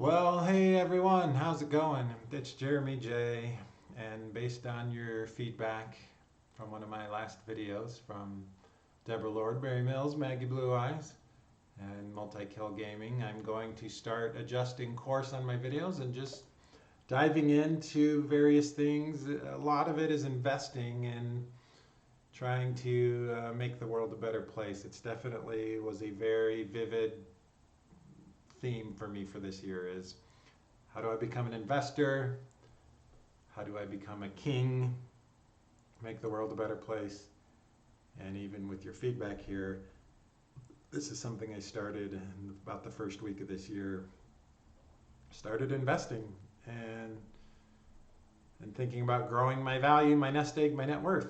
Well, hey everyone, how's it going? It's Jeremy J. And based on your feedback from one of my last videos from Deborah Lord, Barry Mills, Maggie Blue Eyes, and Multi-Kill Gaming, I'm going to start adjusting course on my videos and just diving into various things. A lot of it is investing in trying to make the world a better place. It's definitely was a very vivid theme for me for this year is how do I become an investor? How do I become a king? Make the world a better place? And even with your feedback here, this is something I started in about the first week of this year. Started investing and thinking about growing my value, my nest egg, my net worth.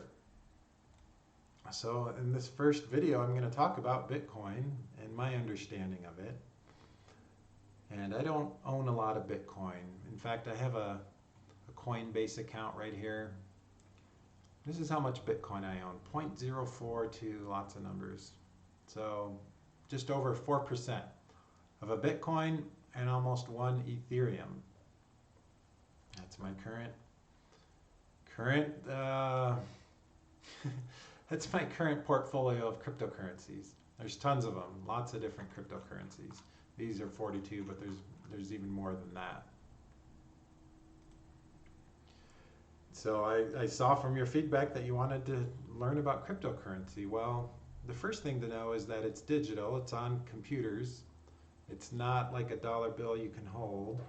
So in this first video, I'm going to talk about Bitcoin and my understanding of it. And I don't own a lot of Bitcoin. In fact, I have a Coinbase account right here. This is how much Bitcoin I own, 0.042, lots of numbers. So just over 4% of a Bitcoin and almost one Ethereum. That's my that's my current portfolio of cryptocurrencies. There's tons of them, lots of different cryptocurrencies. These are 42, but there's even more than that. So I saw from your feedback that you wanted to learn about cryptocurrency. Well, the first thing to know is that it's digital, it's on computers. It's not like a dollar bill you can hold.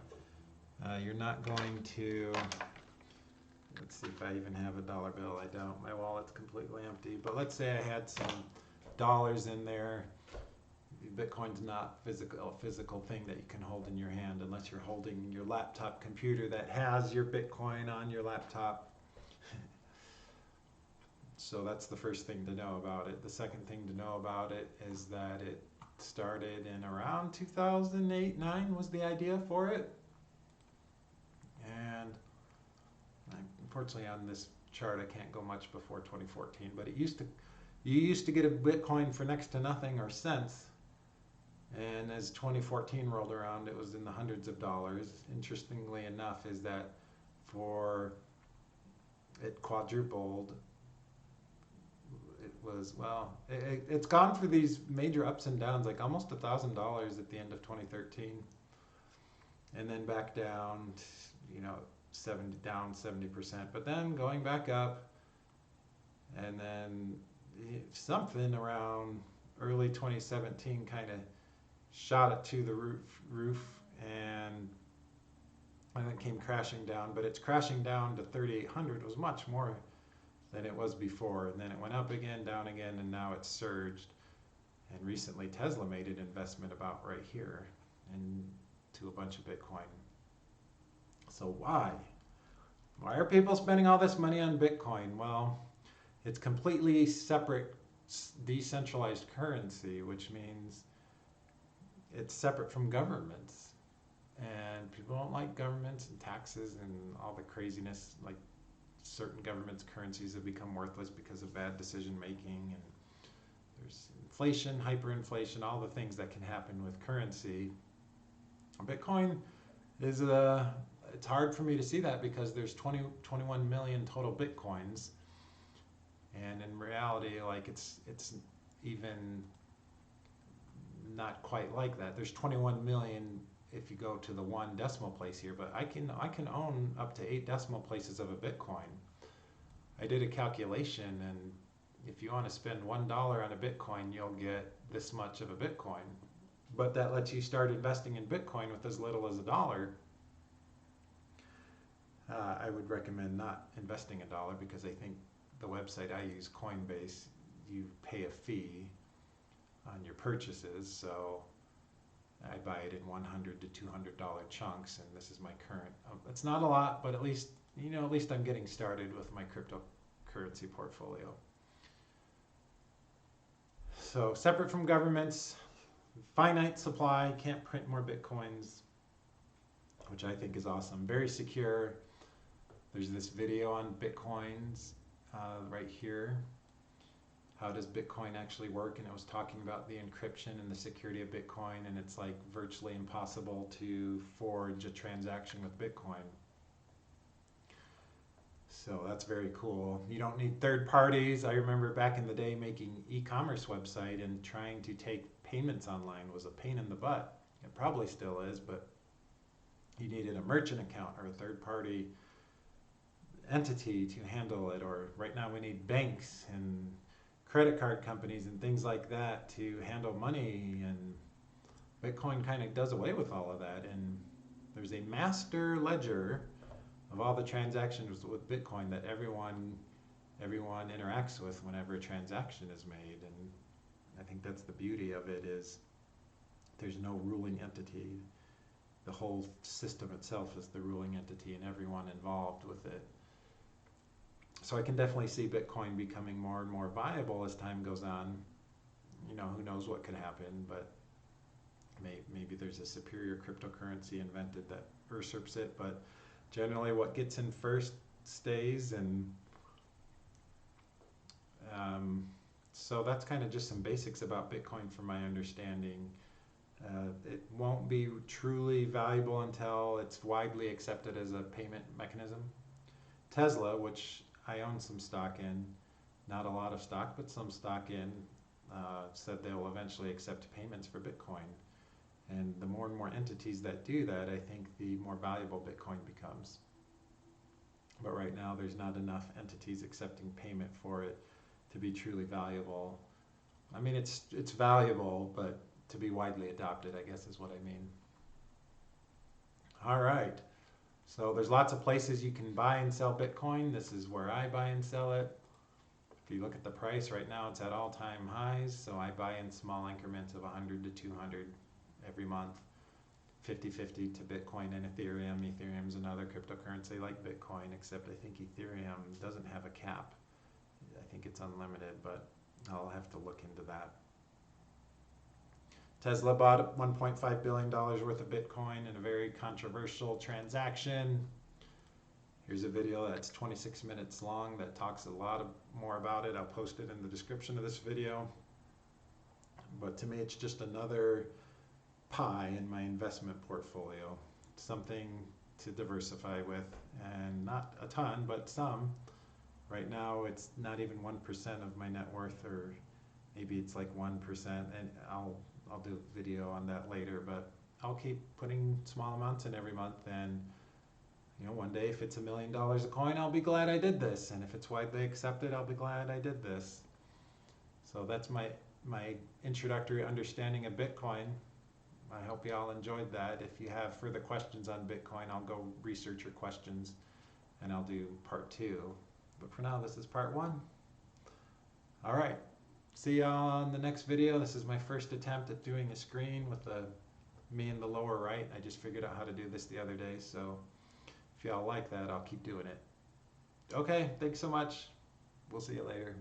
You're not going to, let's see if I even have a dollar bill. I don't. My wallet's completely empty. But let's say I had some dollars in there. Bitcoin's not a physical thing that you can hold in your hand unless you're holding your laptop computer that has your Bitcoin on your laptop. So that's the first thing to know about it. The second thing to know about it is that it started in around 2008-9 was the idea for it. And unfortunately on this chart I can't go much before 2014, but you used to get a Bitcoin for next to nothing or cents. And as 2014 rolled around, it was in the hundreds of dollars. Interestingly enough, is that for it quadrupled. It was, well, it's gone through these major ups and downs, like almost $1,000 at the end of 2013, and then back down, 70%, but then going back up, and then something around early 2017 kind of shot it to the roof and then it came crashing down, but it's crashing down to 3,800 was much more than it was before, and then it went up again, down again, and now it's surged. And recently Tesla made an investment about right here into a bunch of Bitcoin. So why are people spending all this money on Bitcoin? Well, it's completely separate, decentralized currency, which means it's separate from governments, and people don't like governments and taxes and all the craziness. Like certain governments' currencies have become worthless because of bad decision making, and there's inflation, hyperinflation, all the things that can happen with currency. Bitcoin is it's hard for me to see that because there's 21 million total Bitcoins, and in reality, like it's even not quite like that. There's 21 million if you go to the one decimal place here, but I can own up to 8 decimal places of a Bitcoin. I did a calculation, and if you want to spend $1 on a Bitcoin, you'll get this much of a Bitcoin. But that lets you start investing in Bitcoin with as little as $1. I would recommend not investing $1 because I think the website I use, Coinbase, you pay a fee on your purchases, so I buy it in $100 to $200 chunks, and this is my current. It's not a lot, but at least I'm getting started with my cryptocurrency portfolio. So separate from governments, finite supply, can't print more Bitcoins, which I think is awesome. Very secure. There's this video on Bitcoins right here. how does Bitcoin actually work, and it was talking about the encryption and the security of Bitcoin, and it's like virtually impossible to forge a transaction with Bitcoin. So that's very cool. You don't need third parties. I remember back in the day making e-commerce website, and trying to take payments online was a pain in the butt. It probably still is, but you needed a merchant account or a third party entity to handle it. Or right now we need banks and credit card companies and things like that to handle money, and Bitcoin kind of does away with all of that. And there's a master ledger of all the transactions with Bitcoin that everyone interacts with whenever a transaction is made. And I think that's the beauty of it, is there's no ruling entity. The whole system itself is the ruling entity, and everyone involved with it. So I can definitely see Bitcoin becoming more and more viable as time goes on. You know, who knows what could happen, but maybe there's a superior cryptocurrency invented that usurps it. But generally what gets in first stays. And so that's kind of just some basics about Bitcoin from my understanding. It won't be truly valuable until it's widely accepted as a payment mechanism. Tesla, which I own some stock in, not a lot of stock, but some stock in, said they will eventually accept payments for Bitcoin. And the more and more entities that do that, I think the more valuable Bitcoin becomes. But right now there's not enough entities accepting payment for it to be truly valuable. I mean, it's valuable, but to be widely adopted, I guess is what I mean. All right. So there's lots of places you can buy and sell Bitcoin. This is where I buy and sell it. If you look at the price right now, it's at all-time highs. So I buy in small increments of 100 to 200 every month, 50-50 to Bitcoin and Ethereum. Ethereum's another cryptocurrency like Bitcoin, except I think Ethereum doesn't have a cap. I think it's unlimited, but I'll have to look into that. Tesla bought $1.5 billion worth of Bitcoin in a very controversial transaction. Here's a video that's 26 minutes long that talks a lot more about it. I'll post it in the description of this video. But to me, it's just another pie in my investment portfolio, something to diversify with, and not a ton, but some. Right now, it's not even 1% of my net worth, or maybe it's like 1%, and I'll do a video on that later, but I'll keep putting small amounts in every month. And you know, one day if it's $1 million a coin, I'll be glad I did this, and if it's widely accepted, I'll be glad I did this. So that's my introductory understanding of Bitcoin. I hope you all enjoyed that. If you have further questions on Bitcoin, I'll go research your questions and I'll do part 2. But for now, this is part 1. All right. See y'all on the next video. This is my first attempt at doing a screen with me in the lower right. I just figured out how to do this the other day, so if y'all like that, I'll keep doing it. Okay, thanks so much. We'll see you later.